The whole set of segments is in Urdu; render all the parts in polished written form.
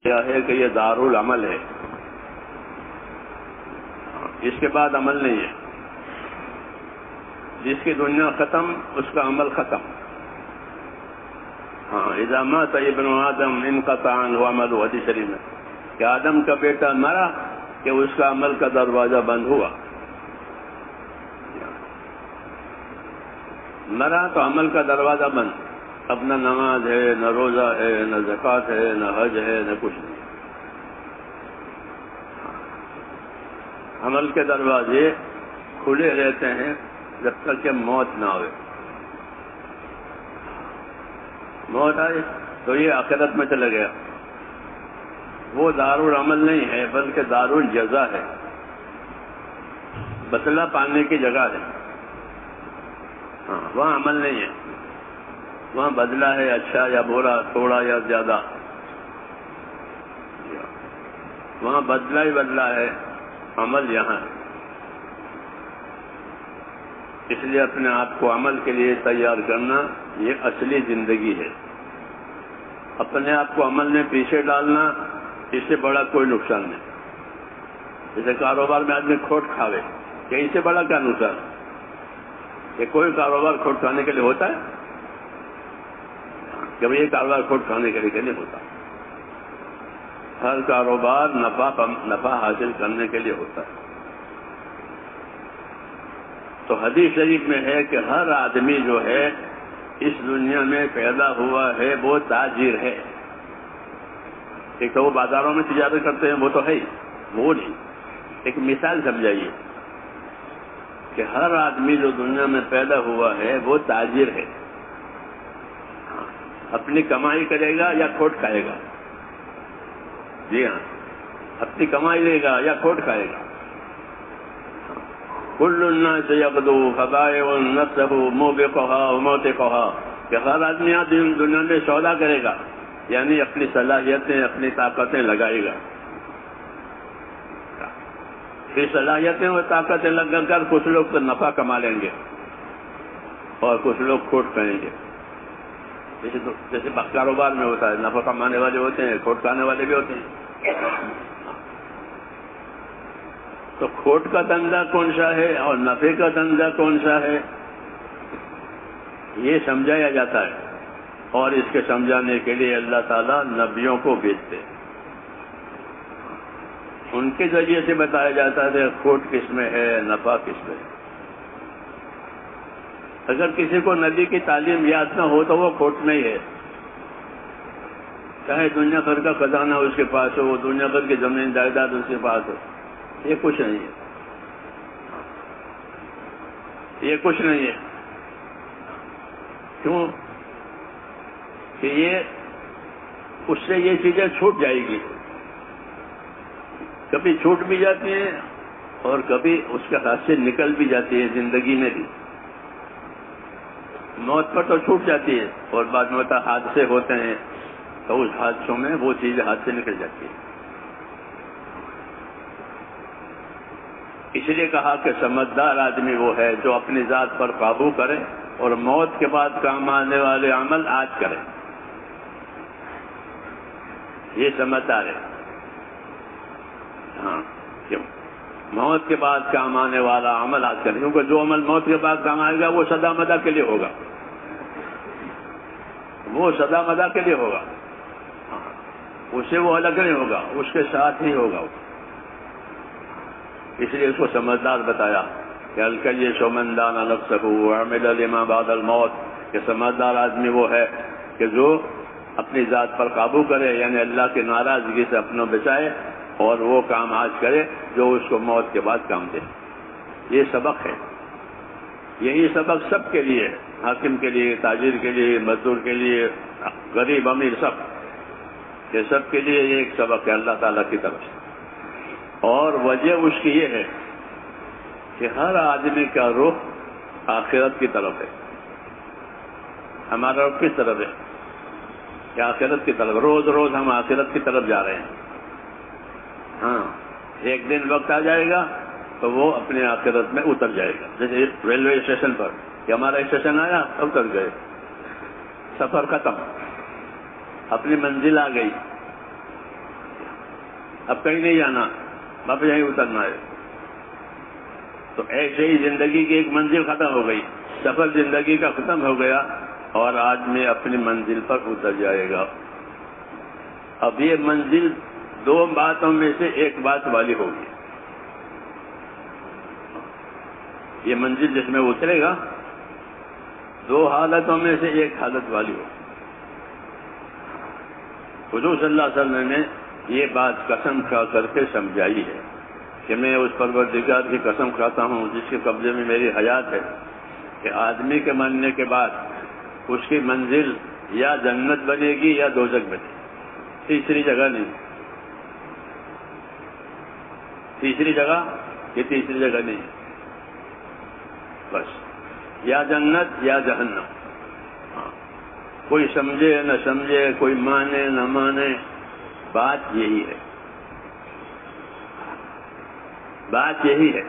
کیا ہے کہ یہ دارالعمل ہے، اس کے بعد عمل نہیں ہے. جس کی دنیا ختم اس کا عمل ختم. اذا مات ابن آدم انقطع عنه عمله، حدیث شریف میں کہ آدم کا بیٹا مرا کہ اس کا عمل کا دروازہ بند ہوا. مرا تو عمل کا دروازہ بند. اب نہ نماز ہے، نہ روزہ ہے، نہ زکوٰۃ ہے، نہ حج ہے، نہ کچھ نہیں. عمل کے دروازے کھلے رہتے ہیں جب تک کہ موت نہ ہوئے. موت آئے تو یہ آخرت میں چلا گیا. وہ دارالعمل نہیں ہے بلکہ دارالجزا ہے، بدلہ پانے کی جگہ ہے. وہاں عمل نہیں ہے، وہاں بدلہ ہے، اچھا یا برا، تھوڑا یا زیادہ. وہاں بدلہ ہی بدلہ ہے، عمل یہاں ہے. اس لیے اپنے آپ کو عمل کے لیے تیار کرنا یہ اصلی زندگی ہے. اپنے آپ کو عمل میں پیچھے ڈالنا اس سے بڑا کوئی نقصان نہیں. جیسے کاروبار میں آدمی کھوٹ کھاوے کہ اس سے بڑا کیا نقصان ہے؟ کہ کوئی کاروبار کھوٹ کھانے کے لیے ہوتا ہے کہ یہ کاروبار کھوٹ کھانے کے لیے نہیں ہوتا. ہر کاروبار نفع حاصل کرنے کے لیے ہوتا ہے. تو حدیث شریف میں ہے کہ ہر آدمی جو ہے اس دنیا میں پیدا ہوا ہے وہ تاجر ہے. ایک تو وہ بازاروں میں تجارت کرتے ہیں وہ تو ہے ہی، وہ نہیں. ایک مثال سمجھائیے کہ ہر آدمی جو دنیا میں پیدا ہوا ہے وہ تاجر ہے. اپنی کمائی کرے گا یا کھوٹ کھائے گا؟ جی ہاں، اپنی کمائی لے گا یا کھوٹ کھائے گا. کل الناس یغدو فبائع نفسه موبقها وموتقها، کہ ہر آدمی دنیا میں سودا کرے گا، یعنی اپنی صلاحیتیں، اپنی طاقتیں لگائے گا. پھر صلاحیتیں اور طاقتیں لگا کر کچھ لوگ تو نفع کما لیں گے اور کچھ لوگ کھوٹ کھائیں گے. جیسے کاروبار میں ہوتا ہے، نفع کمانے والے ہوتے ہیں، کھوٹ کھانے والے بھی ہوتے ہیں. تو کھوٹ کا دھندا کون سا ہے اور نفع کا دھندا کون سا ہے، یہ سمجھایا جاتا ہے. اور اس کے سمجھانے کے لیے اللہ تعالیٰ نبیوں کو بھیجتے ہیں. ان کے ذریعے سے بتایا جاتا ہے کہ کھوٹ کس میں ہے، نفع کس میں ہے. اگر کسی کو نبی کی تعلیم یاد نہ ہو تو وہ کھوٹ میں ہی ہے. چاہے دنیا بھر کا خزانہ اس کے پاس ہو، دنیا بھر کی زمین جائیداد اس کے پاس ہو، یہ کچھ نہیں ہے. یہ کچھ نہیں ہے. کیوں کہ یہ اس سے یہ چیزیں چھوٹ جائے گی. کبھی چھوٹ بھی جاتی ہیں اور کبھی اس کے ہاتھ سے نکل بھی جاتی ہے. زندگی میں بھی موت پر تو چھوٹ جاتی ہے اور بعد میں حادثے ہوتے ہیں تو اس حادثوں میں وہ چیزیں ہاتھ سے نکل جاتی ہے. اس لیے کہا کہ سمجھدار آدمی وہ ہے جو اپنی ذات پر قابو کرے اور موت کے بعد کام آنے والے عمل آج کرے. یہ سمجھدار ہے. ہاں، کیوں موت کے بعد کام آنے والا عمل آج کرے، کیونکہ جو عمل موت کے بعد کام آئے گا وہ سدا مدا کے لیے ہوگا. وہ سدا مدا کے لیے ہوگا. اسے وہ الگ نہیں ہوگا، اس کے ساتھ ہی ہوگا. اس لیے اس کو سمجھدار بتایا کہ الکیس من دان نفسہ وعمل لما بعد الموت، کہ سمجھدار آدمی وہ ہے کہ جو اپنی ذات پر قابو کرے، یعنی اللہ کی ناراضگی سے اپنا بچائے اور وہ کام آج کرے جو اس کو موت کے بعد کام دے. یہ سبق ہے. یہی سبق سب کے لیے، حاکم کے لیے، تاجر کے لیے، مزدور کے لیے، غریب امیر سب، یہ سب کے لیے یہ ایک سبق ہے اللہ تعالیٰ کی طرف سے. اور وجہ اس کی یہ ہے کہ ہر آدمی کا رخ آخرت کی طرف ہے. ہمارا رخ کس طرف ہے؟ کہ آخرت کی طرف. روز روز ہم آخرت کی طرف جا رہے ہیں. ہاں، ایک دن وقت آ جائے گا تو وہ اپنے آخرت میں اتر جائے گا. جیسے ریلوے اسٹیشن پر کہ ہمارا اسٹیشن آیا اتر گئے، سفر ختم، اپنی منزل آ گئی. اب کہیں نہیں جانا، واپس یہیں اترنا ہے. تو ایسے ہی زندگی کی ایک منزل ختم ہو گئی، سفر زندگی کا ختم ہو گیا اور آدمی اپنی منزل پر اتر جائے گا. اب یہ منزل دو باتوں میں سے ایک بات والی ہوگی. یہ منزل جس میں اترے گا دو حالتوں میں سے ایک حالت والی ہوگی. حضور صلی اللہ علیہ وسلم نے یہ بات قسم کھا کر کے سمجھائی ہے کہ میں اس پروردگار کی قسم کھاتا ہوں جس کے قبضے میں میری حیات ہے کہ آدمی کے مرنے کے بعد اس کی منزل یا جنت بنے گی یا دوزخ بنے گی، تیسری جگہ نہیں. تیسری جگہ یہ تیسری جگہ نہیں، بس یا جنت یا جہنم. کوئی سمجھے نہ سمجھے، کوئی مانے نہ مانے، بات یہی ہے. بات یہی ہے.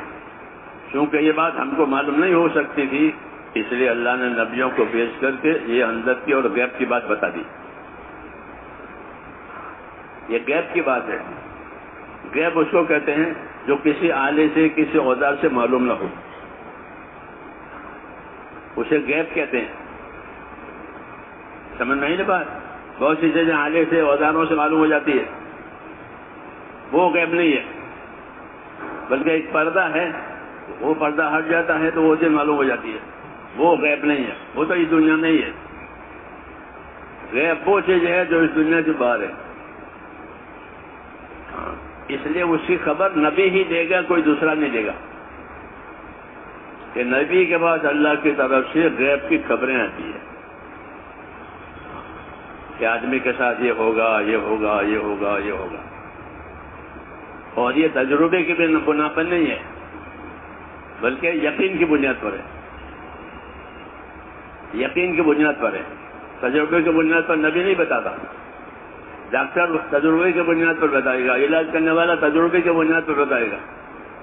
چونکہ یہ بات ہم کو معلوم نہیں ہو سکتی تھی، اس لیے اللہ نے نبیوں کو بھیج کر کے یہ اندر کی اور غیب کی بات بتا دی. یہ غیب کی بات ہے. غیب اس کو کہتے ہیں جو کسی آلے سے کسی اوزار سے معلوم نہ ہو، اسے غیب کہتے ہیں. سمجھ نہیں بات؟ بہت سی چیزیں آلے سے اوزاروں سے معلوم ہو جاتی ہے، وہ غیب نہیں ہے. بلکہ ایک پردہ ہے، وہ پردہ ہٹ جاتا ہے تو وہ چیز معلوم ہو جاتی ہے، وہ غیب نہیں ہے. وہ تو اس دنیا نہیں ہے. غیب وہ چیز ہے جو اس دنیا سے باہر ہے. اس لیے اس کی خبر نبی ہی دے گا، کوئی دوسرا نہیں دے گا. کہ نبی کے بعد اللہ کی طرف سے غیب کی خبریں آتی ہیں کہ آدمی کے ساتھ یہ ہوگا، یہ ہوگا، یہ ہوگا، یہ ہوگا. اور یہ تجربے کی بنا پر نہیں ہے، بلکہ یقین کی بنیاد پر ہے. یقین کی بنیاد پر ہے. تجربے کی بنیاد پر نبی نہیں بتاتا. ڈاکٹر تجربے کی بنیاد پر بتائے گا، علاج کرنے والا تجربے کی بنیاد پر بتائے گا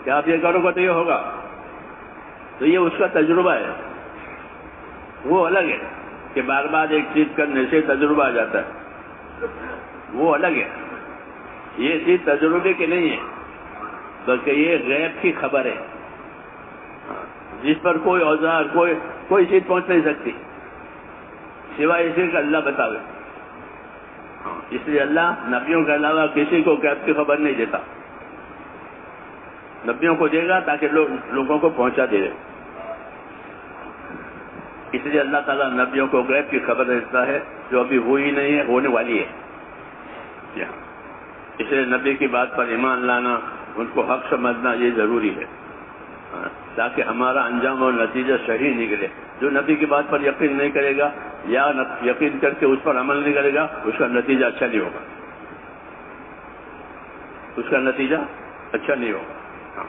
کہ آپ یہ کرو گے تو یہ ہوگا. تو یہ اس کا تجربہ ہے. وہ الگ ہے کہ بار بار ایک چیز کرنے سے تجربہ آ جاتا ہے، وہ الگ ہے. یہ چیز تجربے کی نہیں ہے، بلکہ یہ غیب کی خبر ہے جس پر کوئی اوزار کوئی چیز پہنچ نہیں سکتی سوائے اسی کا اللہ بتاوے. اس لیے اللہ نبیوں کے علاوہ کسی کو غیب کی خبر نہیں دیتا. نبیوں کو دے گا تاکہ لوگوں کو پہنچا دے. اس لیے اللہ تعالیٰ نبیوں کو غیب کی خبر دیتا ہے جو ابھی ہوئی نہیں ہے، ہونے والی ہے. اس لیے نبی کی بات پر ایمان لانا، ان کو حق سمجھنا یہ ضروری ہے تاکہ ہمارا انجام اور نتیجہ صحیح نکلے. جو نبی کی بات پر یقین نہیں کرے گا یا یقین کر کے اس پر عمل نہیں کرے گا، اس کا نتیجہ اچھا نہیں ہوگا. اس کا نتیجہ اچھا نہیں ہوگا.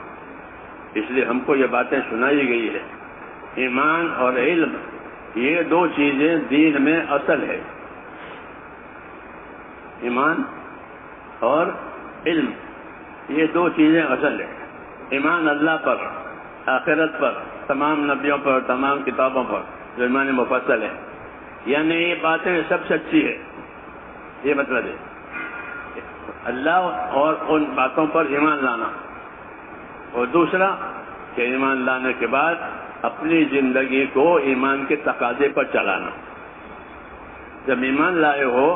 اس لیے ہم کو یہ باتیں سنائی گئی ہے. ایمان اور علم یہ دو چیزیں دین میں اصل ہے. ایمان اور علم یہ دو چیزیں اصل ہے. ایمان اللہ پر، آخرت پر، تمام نبیوں پر، تمام کتابوں پر جو ایمان مفصل ہے، یعنی یہ باتیں سب سچی ہے. یہ مطلب ہے اللہ اور ان باتوں پر ایمان لانا. اور دوسرا کہ ایمان لانے کے بعد اپنی زندگی کو ایمان کے تقاضے پر چلانا. جب ایمان لائے ہو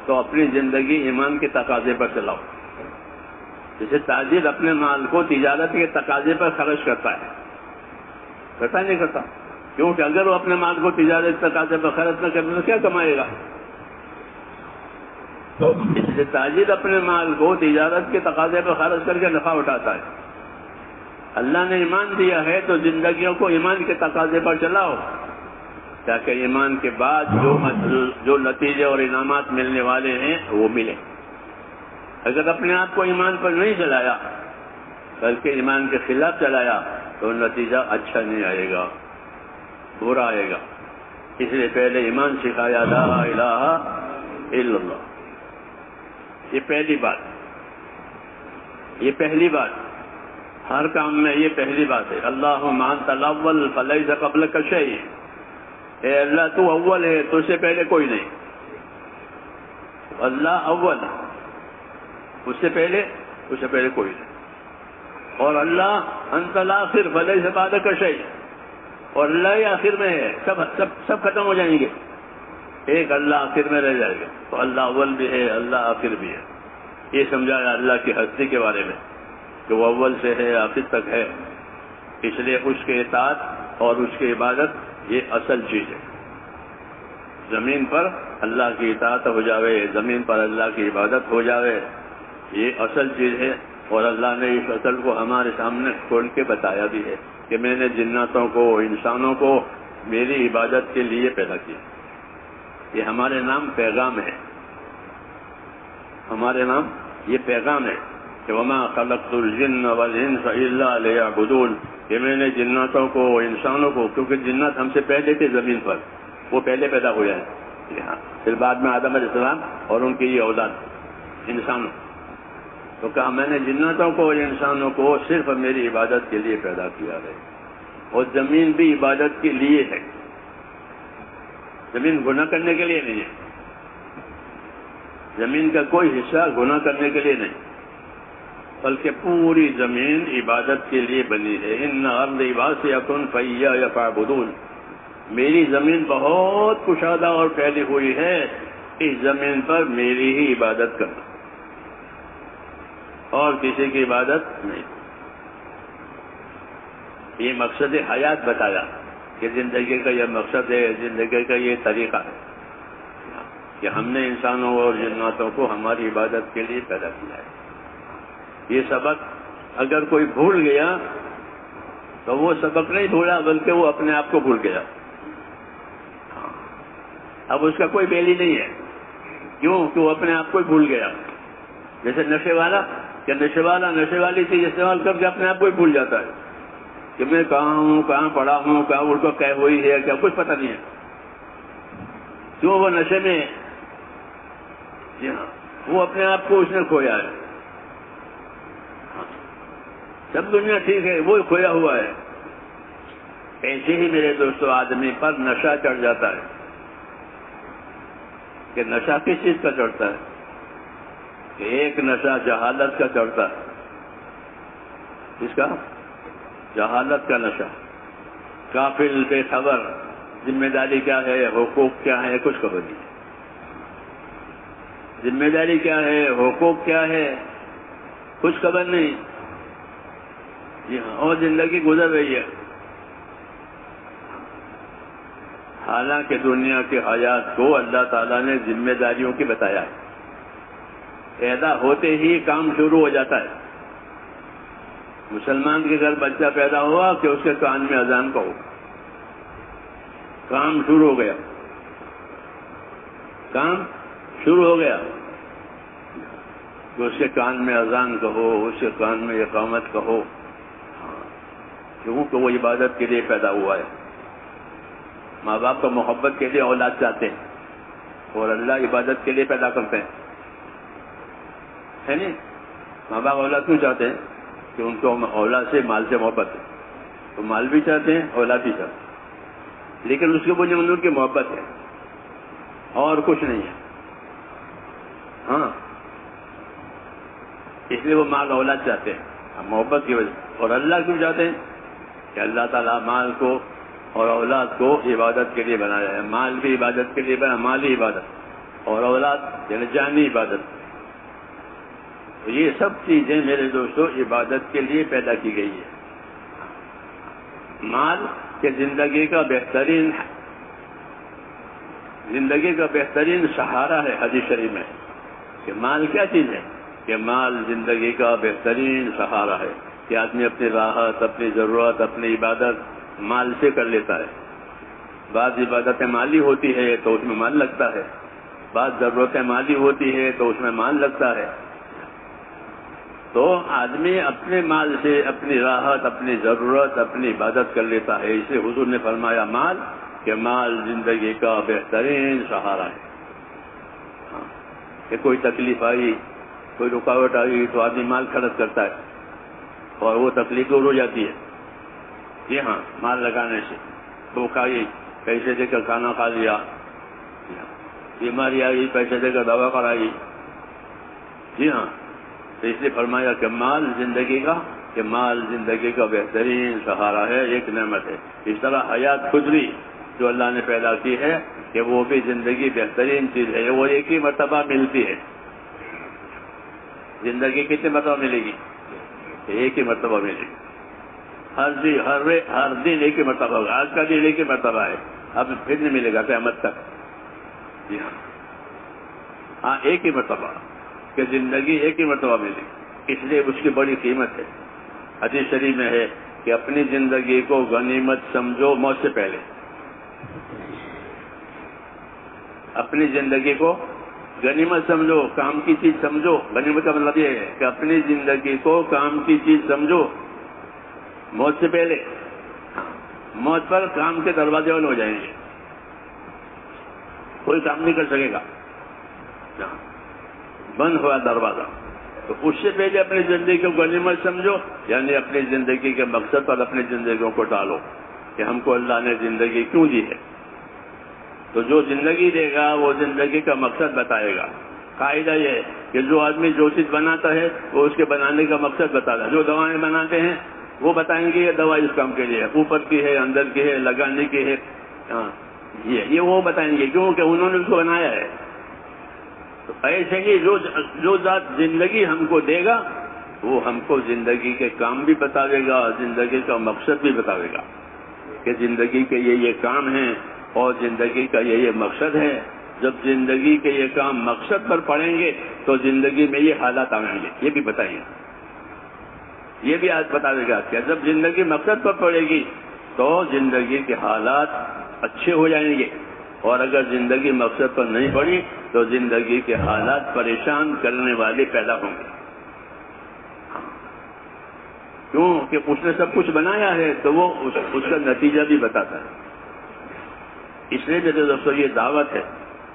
تو اپنی زندگی ایمان کے تقاضے پر چلاؤ. جیسے تاجر اپنے مال کو تجارت کے تقاضے پر خرچ کرتا ہے، کرتا نہیں کرتا؟ کیونکہ اگر وہ اپنے مال کو تجارت کے تقاضے پر خرچ نہ کرے تو کیا کمائے گا؟ تو اس لیے تاجر اپنے مال کو تجارت کے تقاضے پر خرچ کر کے نفع اٹھاتا ہے. اللہ نے ایمان دیا ہے تو زندگیوں کو ایمان کے تقاضے پر چلاؤ تاکہ ایمان کے بعد جو نتیجے اور انعامات ملنے والے ہیں وہ ملیں. اگر اپنے آپ کو ایمان پر نہیں چلایا بلکہ ایمان کے خلاف چلایا تو نتیجہ اچھا نہیں آئے گا، برا آئے گا. اس لیے پہلے ایمان سکھایا، لا الہ الا اللہ. یہ پہلی بات، یہ پہلی بات ہر کام میں یہ پہلی بات ہے. اللہم انت الاول فلیس قبلک شیء. اے اللہ تو اول ہے، تو سے پہلے کوئی نہیں. اللہ اول، اس سے پہلے اس سے پہلے کوئی نہیں. اور اللہ انت الاخر فلیس بعدک شیء، اور اللہ ہی آخر میں ہے، سب ختم ہو جائیں گے، ایک اللہ آخر میں رہ جائے گا. تو اللہ اول بھی ہے، اللہ آخر بھی ہے. یہ سمجھایا اللہ کی ہستی کے بارے میں کہ وہ اول سے ہے، آخر تک ہے. اس لیے اس کے اطاعت اور اس کی عبادت یہ اصل چیز ہے. زمین پر اللہ کی اطاعت ہو جاوے، زمین پر اللہ کی عبادت ہو جاوے، یہ اصل چیز ہے. اور اللہ نے اس اصل کو ہمارے سامنے کھول کے بتایا بھی ہے کہ میں نے جناتوں کو، انسانوں کو میری عبادت کے لیے پیدا کیا. یہ ہمارے نام پیغام ہے، ہمارے نام یہ پیغام ہے کہ وما خلقت الجن والانس الا ليعبدون، کہ میں نے جناتوں کو، انسانوں کو، کیونکہ جنات ہم سے پہلے تھے زمین پر، وہ پہلے پیدا ہو جائے، پھر بعد میں آدم علیہ السلام اور ان کی یہ اولاد انسانوں. تو کہا میں نے جناتوں کو اور انسانوں کو صرف میری عبادت کے لیے پیدا کیا ہے. اور زمین بھی عبادت کے لیے ہے، زمین گناہ کرنے کے لیے نہیں ہے. زمین کا کوئی حصہ گناہ کرنے کے لیے نہیں، بلکہ پوری زمین عبادت کے لیے بنی ہے. ان ارضی واسعۃ فإیایا فاعبدون، میری زمین بہت کشادہ اور پھیلی ہوئی ہے، اس زمین پر میری ہی عبادت کرنا اور کسی کی عبادت نہیں. یہ مقصد حیات بتایا کہ زندگی کا یہ مقصد ہے، زندگی کا یہ طریقہ ہے کہ ہم نے انسانوں اور جناتوں کو ہماری عبادت کے لیے پیدا کیا ہے. یہ سبق اگر کوئی بھول گیا تو وہ سبق نہیں بھولا، بلکہ وہ اپنے آپ کو بھول گیا. اب اس کا کوئی بیل ہی نہیں ہے. کیوں؟ کہ وہ اپنے آپ کو ہی بھول گیا. جیسے نشے والا یا نشے والی چیز استعمال کر کے اپنے آپ کو ہی بھول جاتا ہے کہ میں کہاں ہوں، کہاں پڑا ہوں، کہاں ان کو کیا ہوئی ہے، کیا کچھ پتہ نہیں ہے. کیوں؟ وہ نشے میں ہے. جی ہاں، وہ اپنے آپ کو اس نے کھویا ہے. سب دنیا ٹھیک ہے، وہ کھویا ہوا ہے. ایسے ہی میرے دوستو آدمی پر نشہ چڑھ جاتا ہے. کہ نشہ کس چیز کا چڑھتا ہے؟ کہ ایک نشہ جہالت کا چڑھتا ہے. کس کا؟ جہالت کا نشہ. غافل، بے خبر، ذمہ داری کیا ہے، حقوق کیا ہے، کچھ خبر نہیں. ذمہ داری کیا ہے، حقوق کیا ہے، کچھ خبر نہیں. جی ہاں، اور زندگی گزر رہی ہے. حالانکہ دنیا کی حیات کو اللہ تعالیٰ نے ذمہ داریوں کی بتایا ہے. پیدا ہوتے ہی کام شروع ہو جاتا ہے. مسلمان کے گھر بچہ پیدا ہوا کہ اس کے کان میں اذان کہو، کام شروع ہو گیا، کام شروع ہو گیا. کہ اس کے کان میں اذان کہو، اس کے کان میں اقامت کہو. کیونکہ وہ عبادت کے لیے پیدا ہوا ہے. ماں باپ کو محبت کے لیے اولاد چاہتے ہیں اور اللہ عبادت کے لیے پیدا کرتے ہیں، ہے نہیں؟ ماں باپ اولاد کیوں چاہتے ہیں؟ کہ ان کو اولاد سے، مال سے محبت ہے. تو مال بھی چاہتے ہیں، اولاد بھی چاہتے ہیں، لیکن اس کے بنیاد ان کی محبت ہے اور کچھ نہیں ہے. ہاں، اس لیے وہ مال اولاد چاہتے ہیں محبت کی وجہ سے. اور اللہ کیوں چاہتے ہیں؟ کہ اللہ تعالیٰ مال کو اور اولاد کو عبادت کے لیے بنایا ہے. مال بھی عبادت کے لیے بنا، مالی عبادت، اور اولاد یعنی جانی عبادت. تو یہ سب چیزیں میرے دوستو عبادت کے لیے پیدا کی گئی ہے. مال کے زندگی کا بہترین سہارا ہے. حدیث شریف میں کہ مال کیا چیز ہے؟ کہ مال زندگی کا بہترین سہارا ہے. کہ آدمی اپنی راحت، اپنی ضرورت، اپنی عبادت مال سے کر لیتا ہے. بعض عبادتیں مالی ہوتی ہے تو اس میں مال لگتا ہے، بعض ضرورتیں مالی ہوتی ہے تو اس میں مال لگتا ہے. تو آدمی اپنے مال سے اپنی راحت، اپنی ضرورت، اپنی عبادت کر لیتا ہے. اس لیے حضور نے فرمایا مال، کہ مال زندگی کا بہترین سہارا ہے. کہ کوئی تکلیف آئی، کوئی رکاوٹ آئی تو آدمی مال خرچ کرتا ہے اور وہ تکلیف دور ہو جاتی ہے. جی ہاں، مال لگانے سے. بھوک آئی، پیسے دے کر کھانا کھا لیا. بیماری آئی، پیسے دے کر دوا کرائی. جی ہاں، تو اس لیے فرمایا کہ مال زندگی کا بہترین سہارا ہے، ایک نعمت ہے۔ اس طرح حیات خود بھی جو اللہ نے پیدا کی ہے کہ وہ بھی زندگی بہترین چیز ہے، وہ ایک ہی مرتبہ ملتی ہے۔ زندگی کتنی مرتبہ ملے گی؟ ایک ہی مرتبہ ملے گی۔ ہر دن ایک ہی مرتبہ ہوگا۔ آج کا دن ایک ہی مرتبہ ہے، اب پھر نہیں ملے گا قیامت تک۔ جی ہاں، ایک ہی مرتبہ کہ زندگی ایک ہی مرتبہ ملے گی، اس لیے اس کی بڑی قیمت ہے۔ حدیث شریف میں ہے کہ اپنی زندگی کو غنیمت سمجھو موت سے پہلے۔ اپنی زندگی کو غنیمت سمجھو، کام کی چیز سمجھو۔ غنیمت کا مطلب یہ ہے کہ اپنی زندگی کو کام کی چیز سمجھو موت سے پہلے۔ موت پر کام کے دروازے بند ہو جائیں گے، کوئی کام نہیں کر سکے گا، بند ہوا دروازہ۔ تو اس سے پہلے اپنی زندگی کو غنیمت سمجھو، یعنی اپنی زندگی کے مقصد پر اپنی زندگیوں کو ڈالو کہ ہم کو اللہ نے زندگی کیوں دی ہے۔ تو جو زندگی دے گا وہ زندگی کا مقصد بتائے گا۔ قاعدہ یہ ہے کہ جو آدمی جو چیز بناتا ہے وہ اس کے بنانے کا مقصد بتاتا ہے۔ جو دوائیں بناتے ہیں وہ بتائیں گے یہ دوا اس کام کے لیے ہے، اوپر کی ہے، اندر کی ہے، لگانے کی ہے، یہ وہ بتائیں گے کیونکہ انہوں نے اس کو بنایا ہے۔ تو ایسے ہی جو ذات زندگی ہم کو دے گا وہ ہم کو زندگی کے کام بھی بتا دے گا، زندگی کا مقصد بھی بتا دے گا کہ زندگی کے یہ کام ہیں اور زندگی کا یہ مقصد ہے۔ جب زندگی کے یہ کام مقصد پر پڑیں گے تو زندگی میں یہ حالات آئیں گے، یہ بھی بتائیں گے۔ یہ بھی آج بتا دے گا کہ جب زندگی مقصد پر پڑے گی تو زندگی کے حالات اچھے ہو جائیں گے، اور اگر زندگی مقصد پر نہیں پڑی تو زندگی کے حالات پریشان کرنے والے پیدا ہوں گے۔ کیوں کہ اس نے سب کچھ بنایا ہے تو وہ اس کا نتیجہ بھی بتاتا ہے۔ اس لیے میرے دوستو یہ دعوت ہے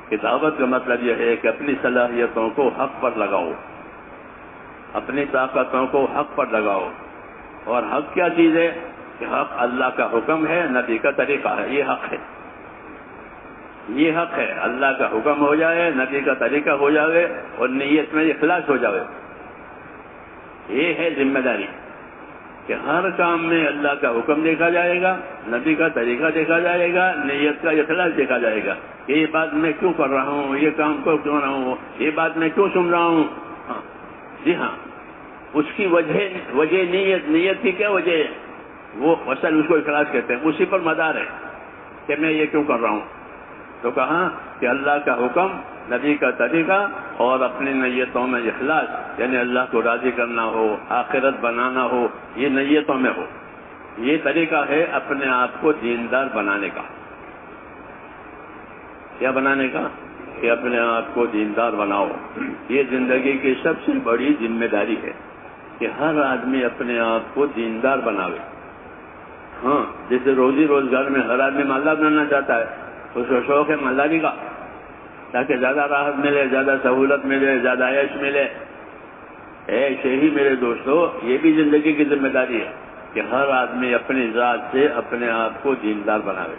کہ دعوت کا مطلب یہ ہے کہ اپنی صلاحیتوں کو حق پر لگاؤ، اپنی طاقتوں کو حق پر لگاؤ۔ اور حق کیا چیز ہے؟ کہ حق اللہ کا حکم ہے، نبی کا طریقہ ہے، یہ حق ہے۔ یہ حق ہے، اللہ کا حکم ہو جائے، نبی کا طریقہ ہو جائے اور نیت میں اخلاص ہو جائے۔ یہ ہے ذمہ داری کہ ہر کام میں اللہ کا حکم دیکھا جائے گا، نبی کا طریقہ دیکھا جائے گا، نیت کا اخلاص دیکھا جائے گا کہ یہ بات میں کیوں کر رہا ہوں، یہ کام کو کیوں رہا ہوں، یہ بات میں کیوں سن رہا ہوں۔ جی ہاں، اس کی وجہ نیت کی کیا وجہ ہے؟ وہ اصل اس کو اخلاص کہتے ہیں، اسی پر مدار ہے کہ میں یہ کیوں کر رہا ہوں۔ تو کہا کہ اللہ کا حکم، نبی کا طریقہ اور اپنی نیتوں میں اخلاص، یعنی اللہ کو راضی کرنا ہو، آخرت بنانا ہو، یہ نیتوں میں ہو۔ یہ طریقہ ہے اپنے آپ کو دیندار بنانے کا۔ کیا بنانے کا؟ کہ اپنے آپ کو دیندار بناؤ۔ یہ زندگی کی سب سے بڑی ذمہ داری ہے کہ ہر آدمی اپنے آپ کو دیندار بناوے۔ ہاں، جیسے روزی روزگار میں ہر آدمی مالدار بننا چاہتا ہے، اس کو شوق ہے مالداری کا، تاکہ زیادہ راحت ملے، زیادہ سہولت ملے، زیادہ عیش ملے۔ ایسے ہی میرے دوستو یہ بھی زندگی کی ذمہ داری ہے کہ ہر آدمی اپنی ذات سے اپنے آپ کو دیندار بناوے۔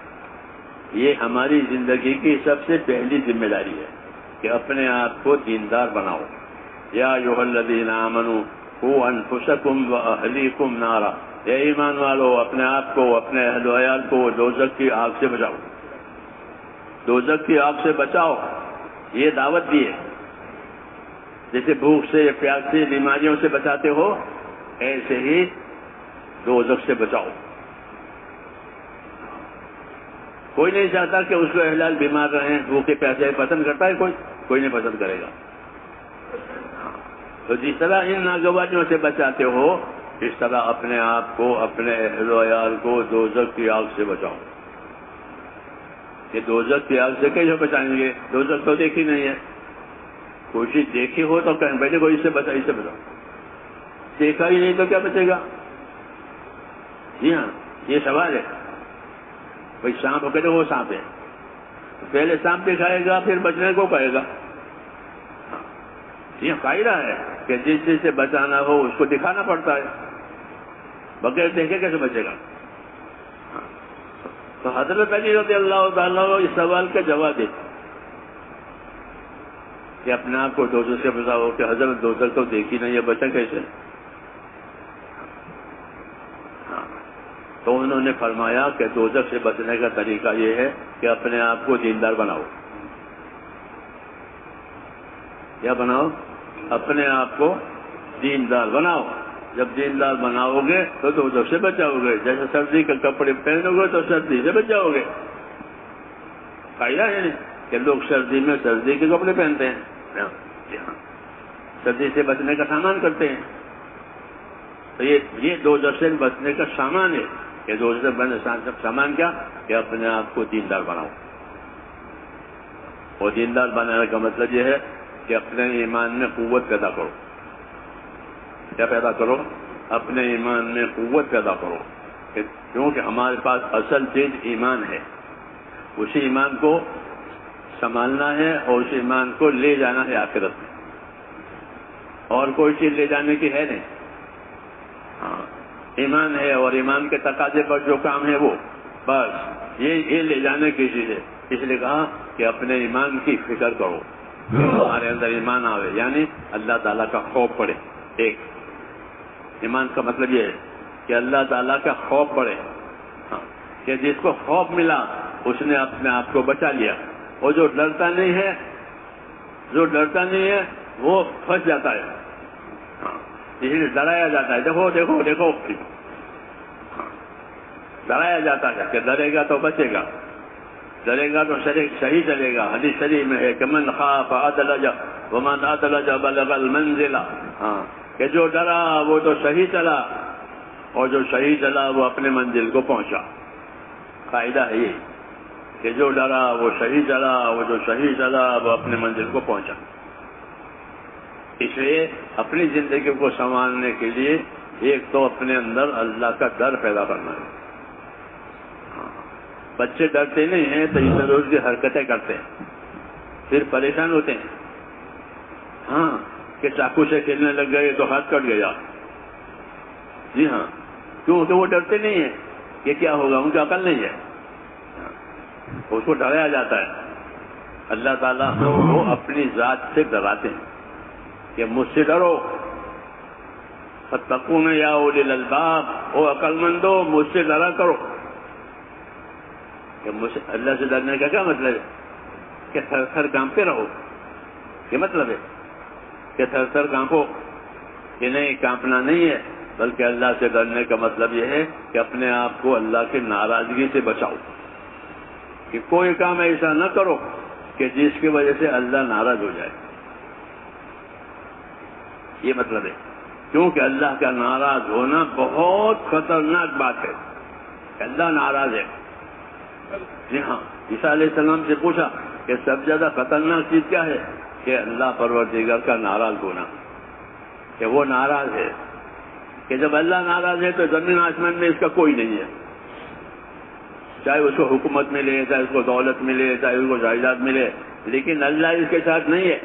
یہ ہماری زندگی کی سب سے پہلی ذمہ داری ہے کہ اپنے آپ کو دیندار بناؤ۔ یا ایھا الذین آمنوا قوا انفسکم واہلیکم نارا، اے ایمان والو اپنے آپ کو، اپنے اہل و عیال کو دوزخ کی آگ سے بچاؤ، دوزخ کی آگ سے بچاؤ۔ یہ دعوت دی ہے۔ جیسے بھوک سے، پیاس سے، بیماریوں سے بچاتے ہو، ایسے ہی دوزخ سے بچاؤ۔ کوئی نہیں چاہتا کہ اس کو اہل بیمار رہیں، بھوکے پیاسے، پسند کرتا ہے کوئی نہیں پسند کرے گا۔ تو جس طرح ان ناگواریوں سے بچاتے ہو، اس طرح اپنے آپ کو، اپنے اہل و عیال کو دوزخ کی آگ سے بچاؤ۔ یہ دوزخ کی آگ سے کیسے بچائیں گے؟ دوزخ تو دیکھی نہیں ہے۔ کوئی چیز دیکھی ہو تو کہیں بیٹھے کوئی اس سے بچا، اس سے بچاؤ۔ دیکھا ہی نہیں تو کیا بچے گا؟ جی ہاں، یہ سوال ہے۔ بھائی سانپ کہتے وہ سانپ ہے، پہلے سانپ دکھائے گا پھر بچنے کو کہے گا۔ یہ قاعدہ ہے کہ جس چیز سے بچانا ہو اس کو دکھانا پڑتا ہے، بغیر دیکھے کیسے بچے گا؟ تو حضرت علی رضی اللہ تعالیٰ اس سوال کا جواب دے کہ اپنے آپ کو دوزخ سے بچاؤ کہ حضرت دوزخ تو دیکھی نہیں ہے، بچا کیسے؟ تو انہوں نے فرمایا کہ دوزخ سے بچنے کا طریقہ یہ ہے کہ اپنے آپ کو دیندار بناؤ. کیا بناؤ؟ اپنے آپ کو دیندار بناؤ. جب دیندار بناؤ گے تو دوزخ سے بچاؤ گے. جیسے سردی کے کپڑے پہنو گے تو سردی سے بچاؤ گے. فائدہ ہے نہیں کہ لوگ سردی میں سردی کے کپڑے پہنتے ہیں، سردی سے بچنے کا سامان کرتے ہیں. تو یہ دوزخ سے بچنے کا سامان ہے. کہ دوزخ سے بچنے کا سامان کیا؟ کہ اپنے آپ کو دیندار بناؤ. اور دیندار بنانے کا مطلب یہ ہے کہ اپنے ایمان میں قوت پیدا کرو. کیا پیدا کرو؟ اپنے ایمان میں قوت پیدا کرو. کیونکہ ہمارے پاس اصل چیز ایمان ہے. اسی ایمان کو سنبھالنا ہے اور اس ایمان کو لے جانا ہے آخرت میں. اور کوئی چیز لے جانے کی ہے نہیں. ہاں ایمان ہے اور ایمان کے تقاضے پر جو کام ہے وہ بس یہ لے جانے کی چیز ہے. اس لیے کہا کہ اپنے ایمان کی فکر کرو، ہمارے اندر ایمان آوے، یعنی اللہ تعالیٰ کا خوف پڑے. ایک ایمان کا مطلب یہ ہے کہ اللہ تعالیٰ کا خوف پڑے. ہاں کہ جس کو خوف ملا اس نے اپنے آپ کو بچا لیا. اور جو ڈرتا نہیں ہے وہ پھنس جاتا ہے. ہاں اس لیے ڈرایا جاتا ہے. دیکھو دیکھو دیکھو، ڈرایا جاتا ہے کہ ڈرے گا تو بچے گا، ڈرے گا تو صحیح چلے گا. حدیث شریف میں ہے کہ من خاف ادلج ومن ادلج بلغ المنزل. ہاں کہ جو ڈرا وہ تو صحیح چلا اور جو صحیح چلا وہ اپنے منزل کو پہنچا. فائدہ ہے یہ کہ جو ڈرا وہ صحیح چلا، وہ جو صحیح چلا وہ اپنے منزل کو پہنچا. اس لیے اپنی زندگی کو سنبھالنے کے لیے ایک تو اپنے اندر اللہ کا ڈر پیدا کرنا ہے. بچے ڈرتے نہیں ہیں تو اس روز کی حرکتیں کرتے ہیں، پھر پریشان ہوتے ہیں. ہاں کہ چاقو سے کھیلنے لگ گئے تو ہاتھ کٹ گیا. جی ہاں، کیونکہ وہ ڈرتے نہیں ہیں کہ کیا ہوگا، ان کی عقل نہیں ہے. اس کو ڈرایا جاتا ہے. اللہ تعالیٰ ہم کو اپنی ذات سے ڈراتے ہیں کہ مجھ سے ڈرو. فاتقون یا اولی الالباب، او عقل مندو مجھ سے ڈرا کرو. کہ اللہ سے ڈرنے کا کیا مطلب ہے؟ کہ تھر تھر کانپتے رہو. یہ مطلب ہے کہ تھر تھر کانپو. کہ نہیں، کانپنا نہیں ہے، بلکہ اللہ سے ڈرنے کا مطلب یہ ہے کہ اپنے آپ کو اللہ کی ناراضگی سے بچاؤ. کہ کوئی کام ایسا نہ کرو کہ جس کی وجہ سے اللہ ناراض ہو جائے. یہ مطلب ہے. کیونکہ اللہ کا ناراض ہونا بہت خطرناک بات ہے. اللہ ناراض ہے. جی ہاں، عیسیٰ علیہ السلام سے پوچھا کہ سب سے زیادہ خطرناک چیز کیا ہے؟ کہ اللہ پروردگار کا ناراض ہونا، کہ وہ ناراض ہے. کہ جب اللہ ناراض ہے تو زمین آسمان میں اس کا کوئی نہیں ہے. چاہے اس کو حکومت ملے، چاہے اس کو دولت ملے، چاہے اس کو جائیداد ملے، لیکن اللہ اس کے ساتھ نہیں ہے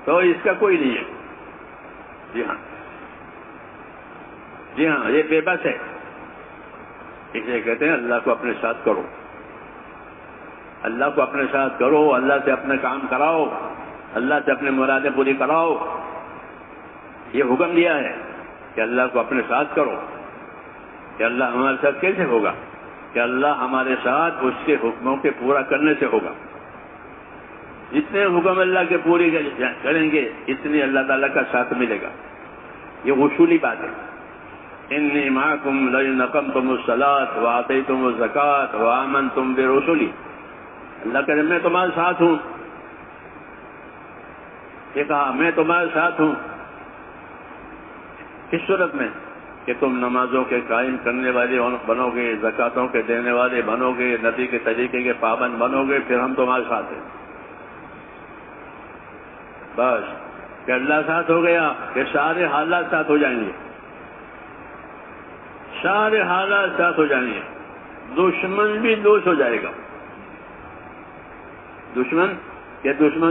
تو اس کا کوئی نہیں ہے. جی ہاں، جی ہاں، یہ بے بس ہے. اسے کہتے ہیں اللہ کو اپنے ساتھ کرو. اللہ کو اپنے ساتھ کرو، اللہ سے اپنے کام کراؤ، اللہ سے اپنے مرادیں پوری کراؤ. یہ حکم دیا ہے کہ اللہ کو اپنے ساتھ کرو. کہ اللہ ہمارے ساتھ کیسے ہوگا؟ کہ اللہ ہمارے ساتھ اس کے حکموں کے پورا کرنے سے ہوگا. جتنے حکم اللہ کے پورے کریں گے اتنی اللہ تعالیٰ کا ساتھ ملے گا. یہ اصولی بات ہے. انی معکم لئن اقمتم الصلاۃ وآتیتم الزکاۃ وآمنتم برسلی. اللہ کہے میں تمہارے ساتھ ہوں. یہ کہا میں تمہارے ساتھ ہوں کس صورت میں؟ کہ تم نمازوں کے قائم کرنے والے بنو گے، زکاتوں کے دینے والے بنو گے، نبی کے طریقے کے پابند بنو گے، پھر ہم تمہارے ساتھ ہیں. بس کہ اللہ ساتھ ہو گیا کہ سارے حالات ساتھ ہو جائیں گے. سارے حالات ساتھ ہو جائیں گے. دشمن بھی دوست ہو جائے گا. دشمن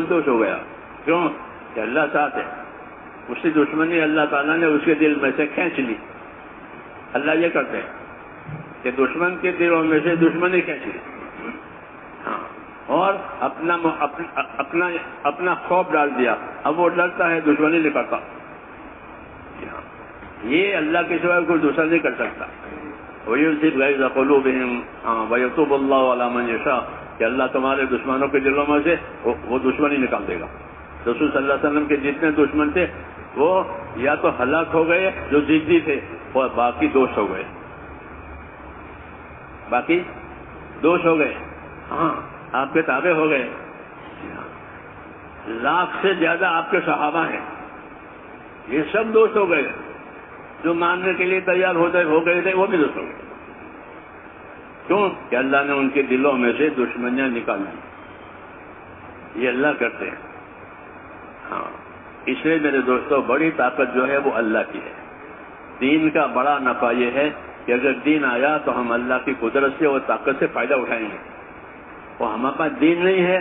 دوست ہو گیا. کیوں؟ کہ اللہ ساتھ ہے. اس کی دشمنی اللہ تعالیٰ نے اس کے دل میں سے کھینچ لی. اللہ یہ کرتے ہیں کہ دشمن کے دلوں میں سے دشمنی کھینچ لی. ہاں اور اپنا خوف ڈال دیا، اب وہ ڈرتا ہے، دشمنی نہیں کرتا. یہ اللہ کے سوائے کوئی دوسرا نہیں کر سکتا. وَيُذْهِبْ غَيْظَ قُلُوبِهِمْ وَيَتُوبُ اللَّهُ عَلَىٰ مَن يَشَاءُ کہ اللہ تمہارے دشمنوں کے دلوں میں سے وہ دشمنی نکال دے گا. رسول صلی اللہ علیہ وسلم کے جتنے دشمن تھے وہ یا تو ہلاک ہو گئے جو ضدی تھے، اور باقی دوست ہو گئے. باقی دوست ہو گئے. ہاں، آپ کے تابع ہو گئے. لاکھ سے زیادہ آپ کے صحابہ ہیں، یہ سب دوست ہو گئے. جو ماننے کے لیے تیار ہو گئے تھے وہ بھی دوست ہو گئے. کیوں؟ کہ اللہ نے ان کے دلوں میں سے دشمنیاں نکال دی. یہ اللہ کرتے ہیں. ہاں، اس لیے میرے دوستوں بڑی طاقت جو ہے وہ اللہ کی ہے. دین کا بڑا نفع یہ ہے کہ اگر دین آیا تو ہم اللہ کی قدرت سے اور طاقت سے فائدہ اٹھائیں گے. اور ہمارے پاس دین نہیں ہے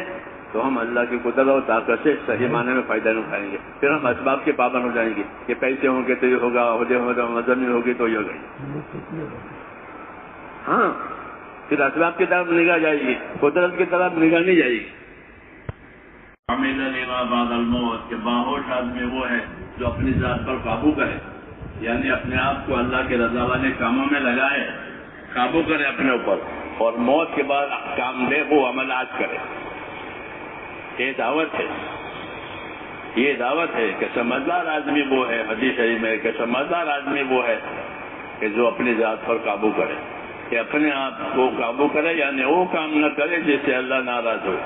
تو ہم اللہ کی قدرت اور طاقت سے صحیح معنی میں فائدہ نہیں اٹھائیں گے. پھر ہم اسباب کے پابند ہو جائیں گے کہ پیسے ہوں گے تو یہ ہوگا، عہدے ہوگا، مدد نہیں ہوگی تو یہ ہوگا. ہاں، پھر اسباب کی طرف نگاہ جائے گی، قدرت کی طرف نگاہ نہیں جائے گی. بعد الموت کہ باہوش آدمی وہ ہے جو اپنی ذات پر قابو کرے، یعنی اپنے آپ کو اللہ کے رضا والے کاموں میں لگائے، قابو کرے اپنے اوپر، اور موت کے بعد کام دے وہ عمل آج کرے. یہ دعوت ہے، یہ دعوت ہے کہ سمجھدار آدمی وہ ہے. حدیث شریف میں کہ سمجھدار آدمی وہ ہے کہ جو اپنی ذات پر قابو کرے، کہ اپنے آپ کو قابو کرے، یعنی وہ کام نہ کرے جس سے اللہ ناراض ہو،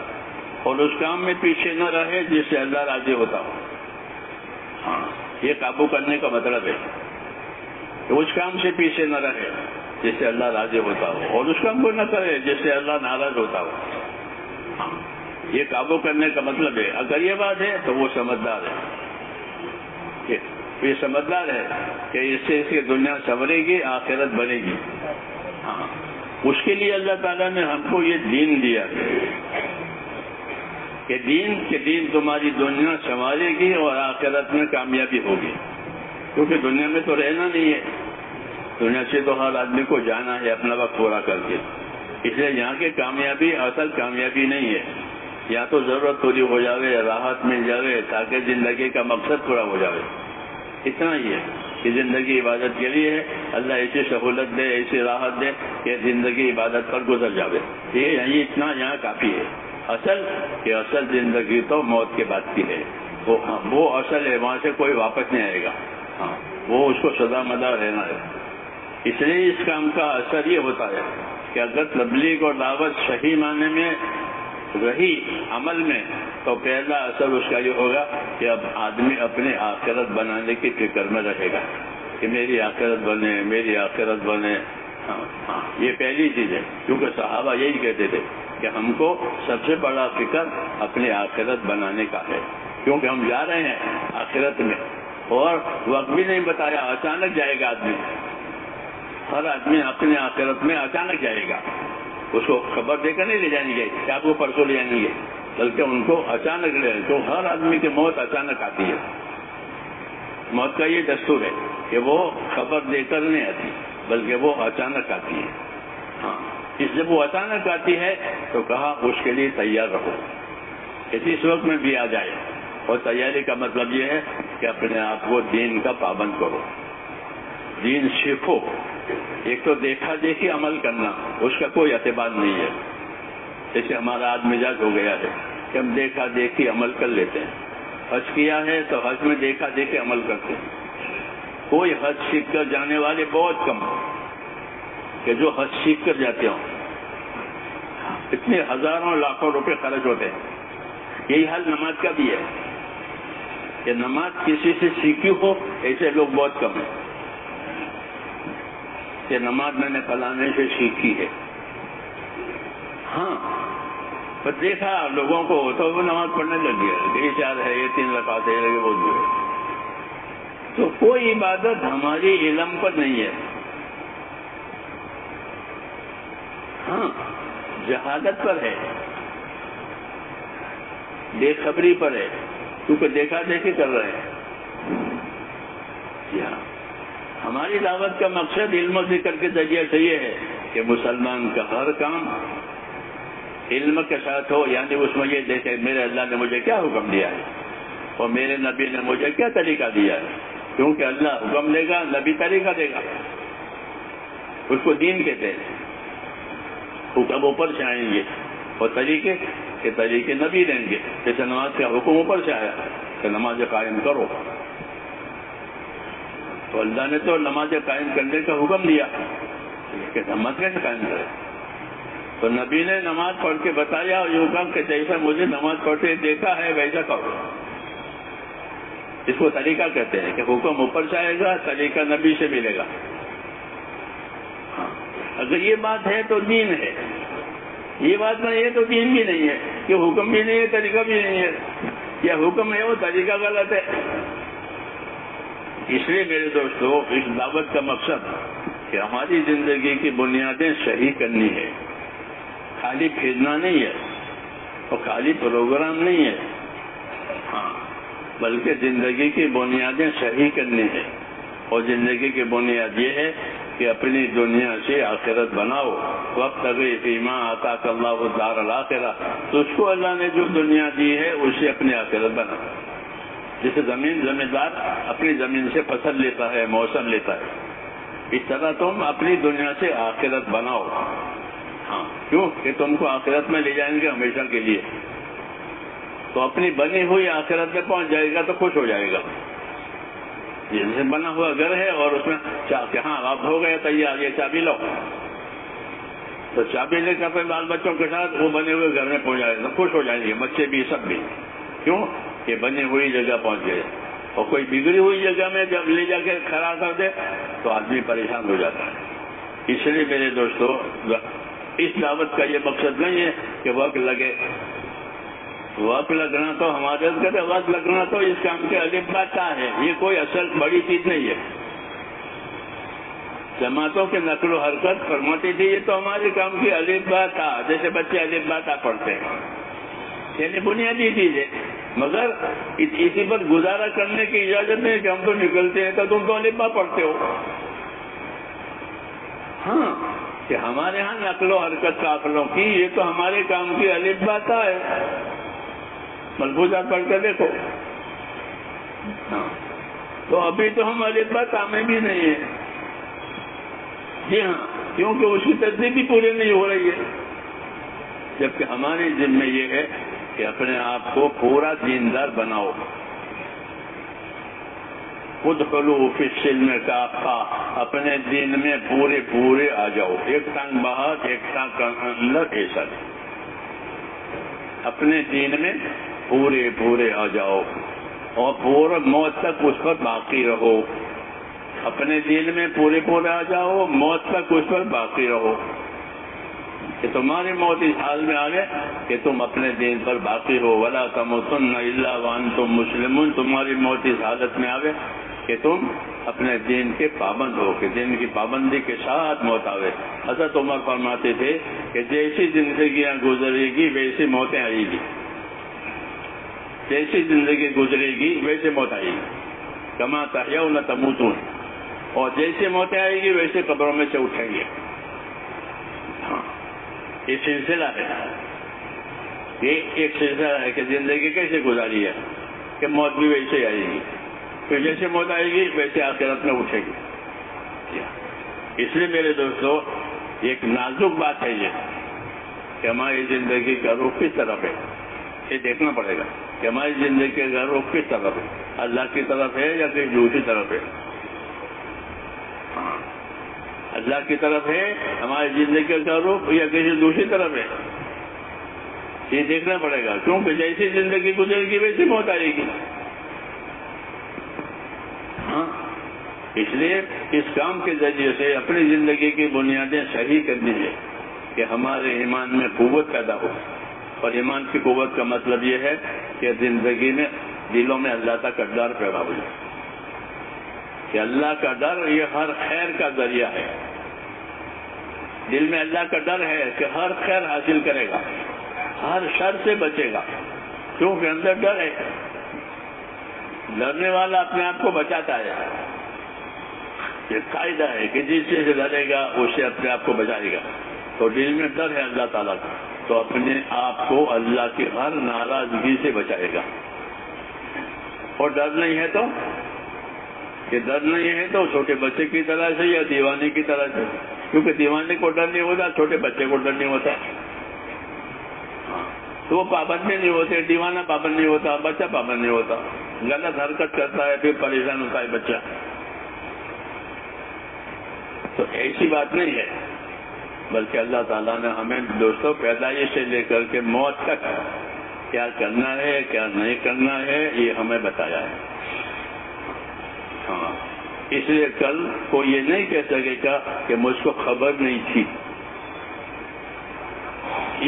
اور اس کام میں پیچھے نہ رہے جس سے اللہ راضی ہوتا ہو. ہاں، یہ قابو کرنے کا مطلب ہے کہ اس کام سے پیچھے نہ رہے جس سے اللہ راضی ہوتا ہو، اور اس کام کو نہ کرے جس سے اللہ ناراض ہوتا ہو. ہاں، یہ قابو کرنے کا مطلب ہے. اگر یہ بات ہے تو وہ سمجھدار ہے. یہ سمجھدار ہے کہ اس سے اس کی دنیا سنورے گی، آخرت بنے گی. ہاں، اس کے لیے اللہ تعالیٰ نے ہم کو یہ دین دیا کہ دین تمہاری دنیا سنوارے گی اور آخرت میں کامیابی ہوگی. کیونکہ دنیا میں تو رہنا نہیں ہے، دنیا سے تو ہر آدمی کو جانا ہے اپنا وقت پورا کر کے. اس لیے یہاں کی کامیابی اصل کامیابی نہیں ہے. یا تو ضرورت پوری ہو جاوے، راحت مل جاوے تاکہ زندگی کا مقصد پورا ہو جاوے. اتنا ہی ہے کہ زندگی عبادت کے لیے ہے. اللہ ایسی سہولت دے، ایسی راحت دے کہ زندگی عبادت پر گزر جاوے. یہ اتنا یہاں کافی ہے. اصل زندگی تو موت کے بعد کی ہے. وہ اصل ہے، وہاں سے کوئی واپس نہیں آئے گا. ہاں، وہ اس کو سدا مدار رہنا ہے. اس لیے اس کام کا اثر یہ ہوتا ہے کہ اگر تبلیغ اور دعوت صحیح معنی میں رہی عمل میں تو پہلا اثر اس کا یہ ہوگا کہ اب آدمی اپنے آخرت بنانے کی فکر میں رہے گا کہ میری آخرت بنے، میری آخرت بنے. ہاں، یہ پہلی چیز ہے. کیونکہ صحابہ یہی کہتے تھے کہ ہم کو سب سے بڑا فکر اپنی آخرت بنانے کا ہے، کیونکہ ہم جا رہے ہیں آخرت میں، اور وقت بھی نہیں بتایا، اچانک جائے گا آدمی. ہر آدمی اپنے آخرت میں اچانک جائے گا. اس کو خبر دے کر نہیں لے جائیں گے کہ آپ کو پرسوں لے جائیں گے، بلکہ ان کو اچانک لے. تو ہر آدمی کی موت اچانک آتی ہے. موت کا یہ دستور ہے کہ وہ خبر دے کر نہیں آتی بلکہ وہ اچانک آتی ہے. ہاں، اس جب وہ اچانک آتی ہے تو کہا اس کے لیے تیار رہو، اس وقت میں بھی آ جائے. اور تیاری کا مطلب یہ ہے کہ اپنے آپ کو دین کا پابند کرو، دین سیکھو. ایک تو دیکھا دیکھی عمل کرنا، اس کا کوئی اعتبار نہیں ہے. جیسے ہمارا آج مزاج ہو گیا ہے کہ ہم دیکھا دیکھی عمل کر لیتے ہیں. حج کیا ہے تو حج میں دیکھا دیکھی عمل کرتے ہیں. کوئی حج سیکھ کر جانے والے بہت کم کہ جو حج سیکھ کر جاتے ہوں. اتنے ہزاروں لاکھوں روپے خرچ ہوتے ہیں. یہی حال نماز کا بھی ہے کہ نماز کسی سے سیکھی ہو، ایسے لوگ بہت کم ہیں کہ نماز میں نے فلانے سے سیکھی ہے. ہاں، پر دیکھا لوگوں کو تو وہ نماز پڑھنے لگ گیا، یہ 4 ہے، یہ 3 رکعت ہے، یہ بہت دور ہے. تو کوئی عبادت ہماری علم پر نہیں ہے. ہاں، جہالت پر ہے، بے خبری پر ہے، کیونکہ دیکھا دیکھی کر رہے ہیں. ہماری دعوت کا مقصد علم و ذکر کے ذریعے سے یہ ہے کہ مسلمان کا ہر کام علم کے ساتھ ہو، یعنی اس میں یہ دیکھے میرے اللہ نے مجھے کیا حکم دیا ہے اور میرے نبی نے مجھے کیا طریقہ دیا ہے، کیونکہ اللہ حکم دے گا، نبی طریقہ دے گا، اس کو دین کہتے ہیں۔ حکم اوپر سے آئیں گے اور طریقے کے طریقے نبی دیں گے، جیسے نماز کا حکم اوپر سے آیا کہ نماز قائم کرو، تو اللہ نے تو نماز قائم کرنے کا حکم دیا کہ نماز کیسے قائم کرے، تو نبی نے نماز پڑھ کے بتایا اور یہ حکم کہ جیسا مجھے نماز پڑھتے دیکھا ہے ویسا کرو۔ اس کو طریقہ کہتے ہیں کہ حکم اوپر سے آئے گا، طریقہ نبی سے ملے گا۔ اگر یہ بات ہے تو دین ہے، یہ بات نہیں ہے تو دین بھی نہیں ہے، کہ حکم بھی نہیں ہے طریقہ بھی نہیں ہے، یا حکم ہے وہ طریقہ غلط ہے۔ اس لیے میرے دوستو، اس دعوت کا مقصد کہ ہماری زندگی کی بنیادیں صحیح کرنی ہے، خالی پھرنا نہیں ہے اور خالی پروگرام نہیں ہے، ہاں، بلکہ زندگی کی بنیادیں صحیح کرنی ہے، اور زندگی کی بنیاد یہ ہے کہ اپنی دنیا سے آخرت بناؤ۔ وقت فیما آتاک اللہ الدار الآخرہ، تو اس کو اللہ نے جو دنیا دی ہے اس سے اپنی آخرت بناؤ۔ جیسے زمیندار اپنی زمین سے فصل لیتا ہے، موسم لیتا ہے، اس طرح تم اپنی دنیا سے آخرت بناؤ۔ ہاں، کیوں کہ تم کو آخرت میں لے جائیں گے ہمیشہ کے لیے، تو اپنی بنی ہوئی آخرت میں پہنچ جائے گا تو خوش ہو جائے گا۔ جیسے بنا ہوا گھر ہے اور اس میں ہاں اب ہو گیا تیار، یہ چابی لو، تو چابی لے کر اپنے بال بچوں کے ساتھ وہ بنے ہوئے گھر میں پہنچ جائے گا، خوش ہو جائیں گے بچے بھی، سب بھی، کیوں کہ بنی ہوئی جگہ پہنچ گئے۔ اور کوئی بگڑی ہوئی جگہ میں جب لے جا کے کھڑا کر دے تو آدمی پریشان ہو جاتا ہے۔ اس لیے میرے دوستو، اس دعوت کا یہ مقصد نہیں ہے کہ وقت لگے، وقت لگنا تو ہمارے کہتے وقت لگنا تو اس کام کے الف با تا ہے، یہ کوئی اصل بڑی چیز نہیں ہے۔ جماعتوں کی نقل و حرکت فرماتی تھی یہ تو ہمارے کام کی الف با تا، جیسے بچے الف با تا پڑھتے ہیں، یعنی بنیادی چیز ہے، مگر اسی پر گزارا کرنے کی اجازت نہیں کہ ہم تو نکلتے ہیں تو تم تو الف با پڑھتے ہو۔ ہاں، کہ ہمارے ہاں نقل و حرکت قافلوں کی یہ تو ہمارے کام کی الف با تا ہے، ملفوظات پڑھ کر دیکھو۔ ہاں، تو ابھی تو ہم الف با تا میں بھی نہیں ہیں۔ جی ہاں، کیونکہ اس کی ترتیب بھی پوری نہیں ہو رہی ہے، جبکہ ہمارے ذمہ یہ ہے کہ اپنے آپ کو پورا دیندار بناؤ۔ ادخلوا فی السلم کافہ، اپنے دین میں پورے آ جاؤ، ایک ٹانگ باہر ایک ٹانگ اندر، ایسا اپنے دین میں پورے آ جاؤ اور پورا موت تک اس پر باقی رہو۔ اپنے دین میں پورے آ جاؤ، موت تک اس پر باقی رہو، کہ تمہاری موت اس حال میں آ گئے کہ تم اپنے دین پر باقی ہو۔ ولا تموتن الا وانتم مسلمون، تمہاری موت اس حالت میں آ گئے کہ تم اپنے دین کے پابند ہو، کہ دین کی پابندی کے ساتھ موت آوے۔ حضرت عمر فرماتے تھے کہ جیسی زندگیاں گزرے گی ویسی موتیں آئے گی، جیسی زندگی گزرے گی ویسے موت آئے گی، کما تحیون تموتون، اور جیسے موتیں آئے گی ویسے قبروں میں سے اٹھیں گے۔ ہاں، یہ سلسلہ ہے، یہ ایک سلسلہ ہے کہ زندگی کیسے گزاری ہے، کہ موت بھی ویسے آئے گی، پھر جیسے موت آئے گی ویسے آخرت میں اٹھے گی۔ اس لیے میرے دوستو، ایک نازک بات ہے یہ کہ ہماری زندگی کا رخ کس طرف ہے، یہ دیکھنا پڑے گا کہ ہماری زندگی کا رخ کس طرف ہے، اللہ کی طرف ہے یا کہیں دوسری طرف ہے۔ اللہ کی طرف ہے ہماری زندگی کا رخ یا کسی دوسری طرف ہے، یہ دیکھنا پڑے گا، کیونکہ جیسی زندگی گزرے گی ویسی موت آئے گی۔ ہاں، اس لیے اس کام کے ذریعے سے اپنی زندگی کی بنیادیں صحیح کرنی ہے کہ ہمارے ایمان میں قوت پیدا ہو، اور ایمان کی قوت کا مطلب یہ ہے کہ زندگی میں دلوں میں اللہ کا ڈر پیدا ہو جائے، کہ اللہ کا ڈر یہ ہر خیر کا ذریعہ ہے۔ دل میں اللہ کا ڈر ہے کہ ہر خیر حاصل کرے گا، ہر شر سے بچے گا، کیونکہ اندر ڈر ہے۔ ڈرنے والا اپنے آپ کو بچاتا ہے، یہ قاعدہ ہے کہ جس سے ڈرے گا اس سے اپنے آپ کو بچائے گا، تو دل میں ڈر ہے اللہ تعالیٰ کا، تو تو اپنے آپ کو اللہ کی ہر ناراضگی سے بچائے گا. اور ڈر نہیں ہے تو کہ ڈر نہیں ہے تو چھوٹے بچے کی طرح سے یا دیوانے کی طرح سے, کیونکہ دیوانے کو ڈر نہیں ہوتا, چھوٹے بچے کو ڈر نہیں ہوتا, تو وہ پابند نہیں ہوتے. دیوانہ پابند نہیں ہوتا, بچہ پابند نہیں ہوتا, غلط حرکت کرتا ہے پھر پریشان ہوتا ہے بچہ. تو ایسی بات نہیں ہے, بلکہ اللہ تعالیٰ نے ہمیں دوستوں پیدائش سے لے کر کے موت تک کیا کرنا ہے کیا نہیں کرنا ہے یہ ہمیں بتایا ہے. ہاں, اس لیے کل کوئی یہ نہیں کہہ سکے گا کہ مجھ کو خبر نہیں تھی,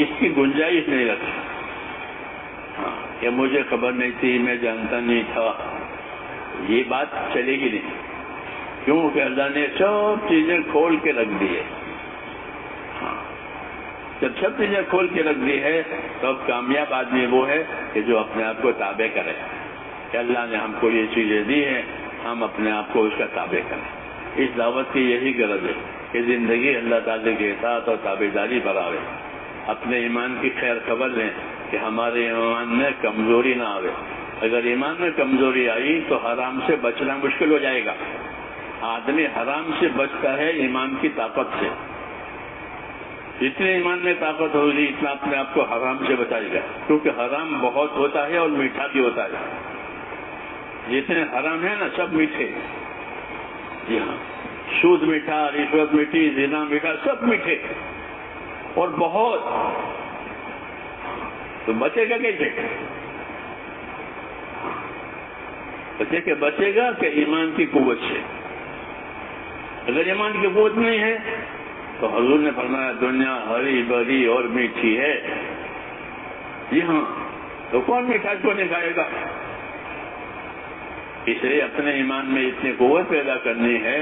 اس کی گنجائش نہیں رکھی. ہاں, کہ مجھے خبر نہیں تھی, میں جانتا نہیں تھا, یہ بات چلے گی نہیں, کیونکہ اللہ نے سب چیزیں کھول کے رکھ دی ہے. ہاں, جب سب چیزیں کھول کے رکھ دی ہے تو اب کامیاب آدمی وہ ہے کہ جو اپنے آپ کو تابع کرے کہ اللہ نے ہم کو یہ چیزیں دی ہیں, ہم اپنے آپ کو اس کا تابع کریں. اس دعوت کی یہی غرض ہے کہ زندگی اللہ تعالی کے اطاعت اور تابعداری پر آوے. اپنے ایمان کی خیر خبر لیں کہ ہمارے ایمان میں کمزوری نہ آوے. اگر ایمان میں کمزوری آئی تو حرام سے بچنا مشکل ہو جائے گا. آدمی حرام سے بچتا ہے ایمان کی طاقت سے. جتنے ایمان میں طاقت ہوگی اتنا اپنے آپ کو حرام سے بچائے گا, کیونکہ حرام بہت ہوتا ہے اور میٹھا بھی ہوتا ہے. جتنے حرام ہیں نا سب میٹھے. جی ہاں, سود میٹھا, رشوت میٹھی, زنا میٹھا, سب میٹھے اور بہت. تو بچے گا کیسے؟ بچے گا کہ ایمان کی قوت سے. اگر ایمان کی قوت نہیں ہے تو حضور نے فرمایا دنیا ہری بھری اور میٹھی ہے. جی ہاں, تو کون میٹھاس کو نہیں کھائے گا؟ اس لیے اپنے ایمان میں اتنی قوت پیدا کرنی ہے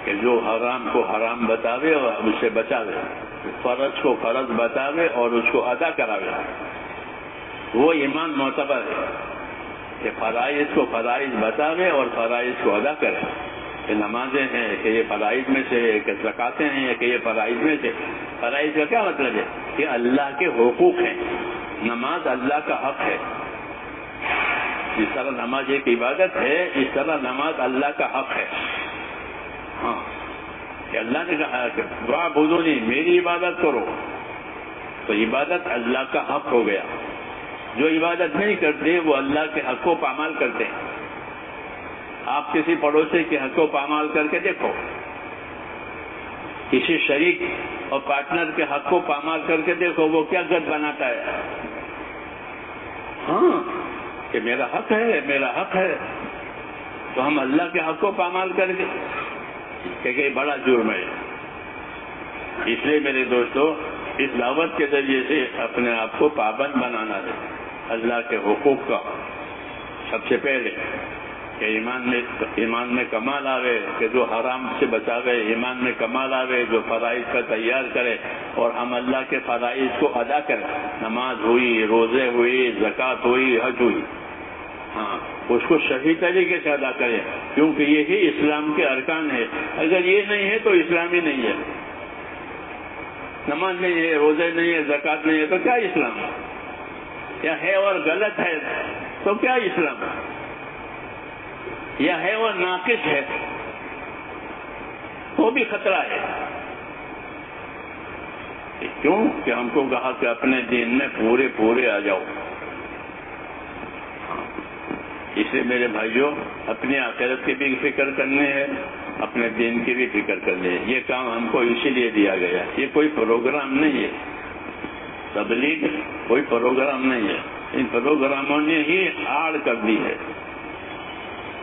کہ جو حرام کو حرام بتاوے اور اس سے بچاوے, فرض کو فرض بتاوے اور اس کو ادا کراوے. وہ ایمان معتبر ہے کہ فرائض کو فرائض بتاوے اور فرائض کو ادا کرے. کہ نمازیں ہیں کہ یہ فرائض میں سے, کہ زکاتیں ہیں کہ یہ فرائض میں سے. فرائض کا کیا مطلب ہے کہ اللہ کے حقوق ہیں. نماز اللہ کا حق ہے. جس طرح نماز ایک عبادت ہے اس طرح نماز اللہ کا حق ہے. ہاں, کہ اللہ نے کہا کہ وَاعْبُدُونِی, میری عبادت کرو, تو عبادت اللہ کا حق ہو گیا. جو عبادت نہیں کرتے وہ اللہ کے حق کو پامال کرتے ہیں. آپ کسی پڑوسی کے حق کو پامال کر کے دیکھو, کسی شریک اور پارٹنر کے حق کو پامال کر کے دیکھو, وہ کیا گھر بناتا ہے. ہاں, کہ میرا حق ہے میرا حق ہے. تو ہم اللہ کے حق کو پامال کر کے کہ بڑا جرم ہے. اس لیے میرے دوستو اس دعوت کے ذریعے سے اپنے آپ کو پابند بنانا ہے اللہ کے حقوق کا. سب سے پہلے کہ ایمان میں کمال آوے, کہ جو حرام سے بچاوے. ایمان میں کمال آوے جو فرائض کا تیار کرے اور ہم اللہ کے فرائض کو ادا کریں. نماز ہوئی, روزے ہوئی, زکوٰۃ ہوئی, حج ہوئی, ہاں اس کو صحیح طریقے سے ادا کریں, کیونکہ یہی اسلام کے ارکان ہے. اگر یہ نہیں ہے تو اسلام ہی نہیں ہے. نماز نہیں ہے, روزے نہیں ہے, زکوٰۃ نہیں ہے تو کیا اسلام ہے؟ یا ہے اور غلط ہے تو کیا اسلام ہے؟ یا ہے اور ناقص ہے تو بھی خطرہ ہے. کیوں کہ ہم کو کہا کہ اپنے دین میں پورے آ جاؤ. اس لیے میرے بھائیوں اپنی آخرت کی بھی فکر کرنی ہے, اپنے دین کی بھی فکر کرنی ہے. یہ کام ہم کو اسی لیے دیا گیا. یہ کوئی پروگرام نہیں ہے, تبلیغ کوئی پروگرام نہیں ہے. ان پروگراموں نے ہی آڑ کر دی ہے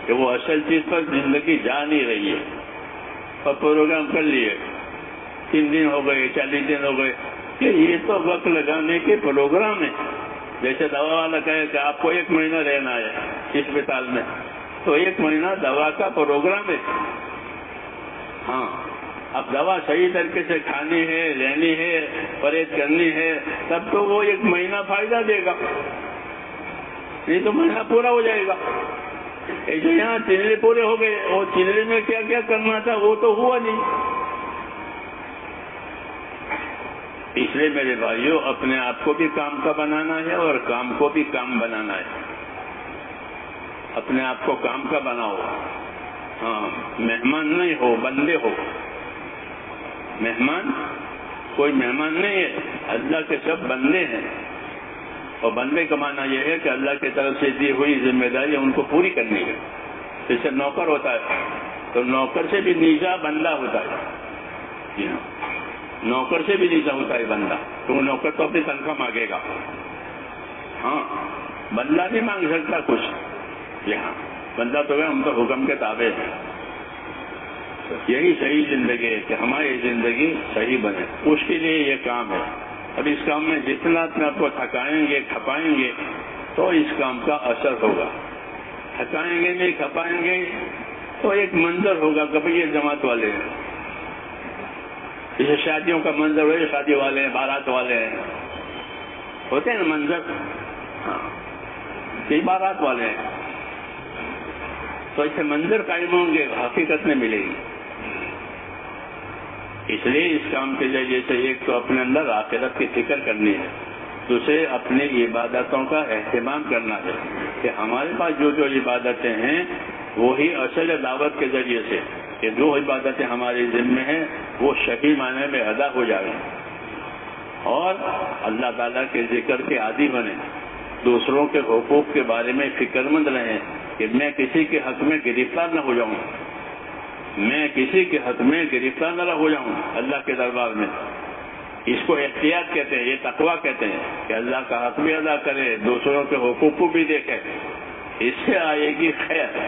کہ وہ اصل چیز پر زندگی جا نہیں رہی ہے. اور پروگرام کر لیے, 3 دن ہو گئے, 40 دن ہو گئے, کہ یہ تو وقت لگانے کے پروگرام ہے. جیسے دوا والا کہے کہ آپ کو 1 مہینہ رہنا ہے اسپتال میں, تو 1 مہینہ دوا کا پروگرام ہے. ہاں, اب دوا صحیح طریقے سے کھانی ہے, لینی ہے, پرہیز کرنی ہے, تب تو وہ 1 مہینہ فائدہ دے گا, نہیں تو مہینہ پورا ہو جائے گا. ایسے یہاں چلے پورے ہو گئے, اور چلے میں کیا کیا کرنا تھا وہ تو ہوا نہیں. اس لیے میرے بھائیوں اپنے آپ کو بھی کام کا بنانا ہے اور کام کو بھی کام بنانا ہے. اپنے آپ کو کام کا بناؤ. ہاں مہمان نہیں ہو، بندے ہو. مہمان کوئی مہمان نہیں ہے، اللہ کے سب بندے ہیں. اور بندے کا معنی یہ ہے کہ اللہ کی طرف سے دی ہوئی ذمہ داری ان کو پوری کرنی ہے. جیسے نوکر ہوتا ہے تو نوکر سے بھی نیچا بندہ ہوتا ہے. جی ہاں، نوکر سے بھی نیچا ہوتا ہے بندہ. تو نوکر تو اپنی تنخواہ مانگے گا. ہاں بندہ نہیں مانگ سکتا کچھ. جی ہاں، بندہ تو ہے، ہم تو حکم کے تابع ہیں. یہی صحیح زندگی ہے کہ ہماری زندگی صحیح بنے، اس کے لیے یہ کام ہے. اب اس کام میں جتنا اپنے آپ کو تھکائیں گے کھپائیں گے تو اس کام کا اثر ہوگا. تھکائیں گے نہیں کھپائیں گے تو ایک منظر ہوگا کہ بھئی یہ جماعت والے ہیں. جیسے شادیوں کا منظر ہو، شادی والے ہیں، بارات والے ہیں، ہوتے ہیں نا منظر. ہاں یہ بارات والے ہیں. تو ایسے منظر قائم ہوں گے، حقیقت میں ملے گی. اس لیے اس کام کے ذریعے سے ایک تو اپنے اندر آخرت کی فکر کرنی ہے، دوسرے اپنی عبادتوں کا اہتمام کرنا ہے کہ ہمارے پاس جو جو عبادتیں ہیں وہی اصل دعوت کے ذریعے سے کہ جو عبادتیں ہمارے ذمہ ہیں وہ صحیح معنی میں ادا ہو جائیں اور اللہ تعالیٰ کے ذکر کے عادی بنیں. دوسروں کے حقوق کے بارے میں فکر مند رہیں کہ میں کسی کے حق میں گرفتار نہ ہو جاؤں، میں کسی کے حق میں گرفتار نہ ہو جاؤں اللہ کے دربار میں. اس کو احتیاط کہتے ہیں، یہ تقویٰ کہتے ہیں کہ اللہ کا حق بھی ادا کرے، دوسروں کے حقوق کو بھی دیکھے. اس سے آئے گی خیر.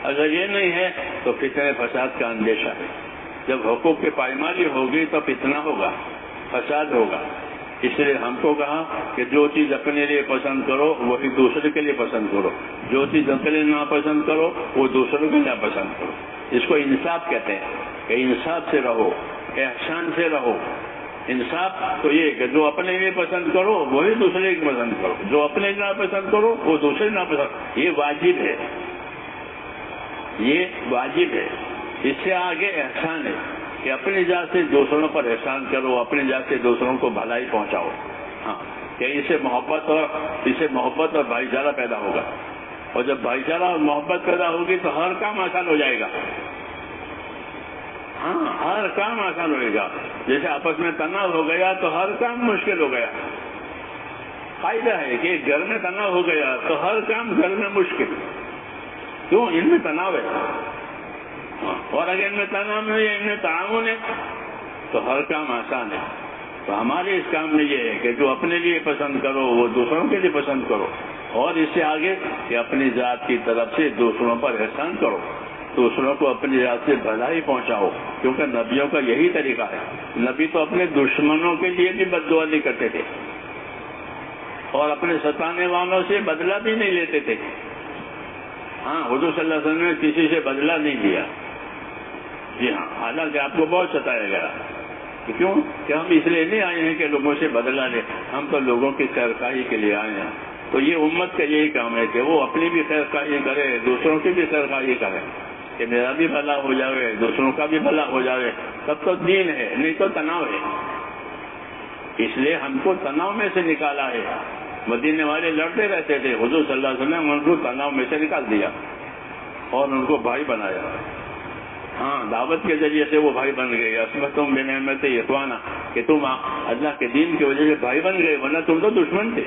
اگر یہ نہیں ہے تو فتنہ فساد کا اندیشہ ہے. جب حقوق کی پائمالی ہوگی تو فتنہ ہوگا، فساد ہوگا. اس لیے ہم کو کہا کہ جو چیز اپنے لیے پسند کرو وہی دوسرے کے لیے پسند کرو، جو چیز اپنے لیے ناپسند کرو وہ دوسروں کے لیے پسند کرو. اس کو انصاف کہتے ہیں کہ انصاف سے رہو، احسان سے رہو. انصاف تو یہ کہ جو اپنے لیے پسند کرو وہی دوسرے کی پسند کرو، جو اپنے لیے ناپسند کرو وہ دوسرے ناپسند. یہ واجب ہے، یہ واجب ہے. اس سے آگے احسان ہے کہ اپنی ذات سے دوسروں پر احسان کرو، اپنی ذات سے دوسروں کو بھلائی پہنچاؤ. ہاں کہ اس سے محبت اور بھائی چارہ پیدا ہوگا. اور جب بھائی چارہ اور محبت پیدا ہوگی تو ہر کام آسان ہو جائے گا. ہاں ہر کام آسان ہوئے گا. جیسے آپس میں تناؤ ہو گیا تو ہر کام مشکل ہو گیا. فائدہ ہے کہ گھر میں تناؤ ہو گیا تو ہر کام گھر میں مشکل. کیوں؟ ان میں تناؤ ہے. اور اگر ان میں تناؤ میں ہے، ان میں تعاون ہے تو ہر کام آسان ہے. تو ہمارے اس کام میں یہ ہے کہ جو اپنے لیے پسند کرو وہ دوسروں کے لیے پسند کرو. اور اس سے آگے کہ اپنی ذات کی طرف سے دوسروں پر احسان کرو، دوسروں کو اپنی ذات سے بھلائی پہنچاؤ. کیونکہ نبیوں کا یہی طریقہ ہے. نبی تو اپنے دشمنوں کے لیے بھی بد دعا نہیں کرتے تھے اور اپنے ستانے والوں سے بدلہ بھی نہیں لیتے تھے. ہاں حضور صلی اللہ علیہ وسلم نے کسی سے بدلہ نہیں لیا. جی ہاں، حالانکہ آپ کو بہت ستایا گیا. کیوں؟ کہ ہم اس لیے نہیں آئے ہیں کہ لوگوں سے بدلہ لیں، ہم تو لوگوں کی خیرخواہی کے لیے آئے ہیں. تو یہ امت کا یہی کام ہے کہ وہ اپنی بھی خیرخواہی کرے، دوسروں کی بھی خیرخواہی کرے کہ میرا بھی بھلا ہو جائے، دوسروں کا بھی بھلا ہو جائے. تب تو دین ہے، نہیں تو تناؤ ہے. اس لیے ہم کو تناؤ میں سے نکالا ہے. مدینے والے لڑتے رہتے تھے، حضور صلی اللہ علیہ وسلم نے ان کو تناؤ میں سے نکال دیا اور ان کو بھائی بنایا. ہاں دعوت کے ذریعے سے وہ بھائی بن گئے. اسمتم بنعمت اخوانا، کہ تم اللہ کے دین کی وجہ سے بھائی بن گئے، ورنہ تم تو دشمن تھے.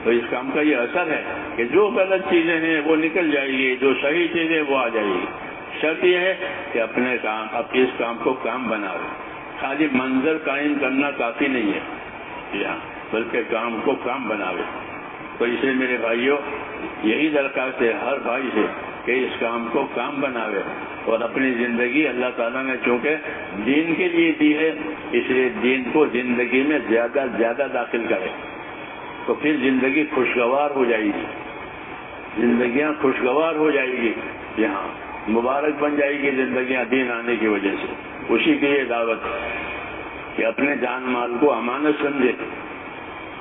تو اس کام کا یہ اثر ہے کہ جو غلط چیزیں ہیں وہ نکل جائے گی، جو صحیح چیزیں وہ آ جائے گی. شرط یہ ہے کہ اپنے اس کام کو کام بناؤ. خالی منظر قائم کرنا کافی نہیں ہے، بلکہ کام کو کام بناوے. تو اس لیے میرے بھائیوں یہی درخواست ہے ہر بھائی سے کہ اس کام کو کام بناوے اور اپنی زندگی اللہ تعالیٰ نے چونکہ دین کے لیے دی ہے اس لیے دین کو زندگی میں زیادہ زیادہ داخل کرے. تو پھر زندگی خوشگوار ہو جائے گی، زندگیاں خوشگوار ہو جائے گی. یہاں مبارک بن جائے گی زندگیاں دین آنے کی وجہ سے. اسی کی یہ دعوت کہ اپنے جان مال کو امانت سمجھے،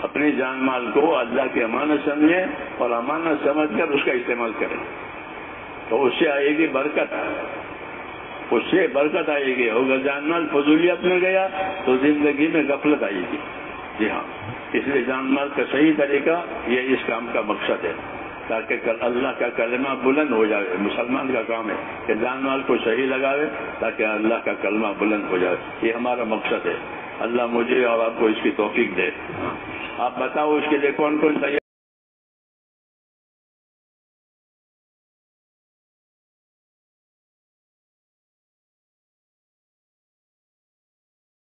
اپنی جان مال کو اللہ کی امانت سمجھے اور امانت سمجھ کر اس کا استعمال کرے. تو اس سے آئے گی برکت. اس سے برکت آئے گی. اگر جان مال فضولیت میں گیا تو زندگی میں غفلت آئے گی. جی ہاں، اس لیے جان مال کا صحیح طریقہ یہ اس کام کا مقصد ہے، تاکہ اللہ کا کلمہ بلند ہو جائے. مسلمان کا کام ہے کہ جان مال کو صحیح لگاوے تاکہ اللہ کا کلمہ بلند ہو جائے. یہ ہمارا مقصد ہے. اللہ مجھے اور آپ کو اس کی توفیق دے. آپ بتاؤ اس کے لیے کون کون تیار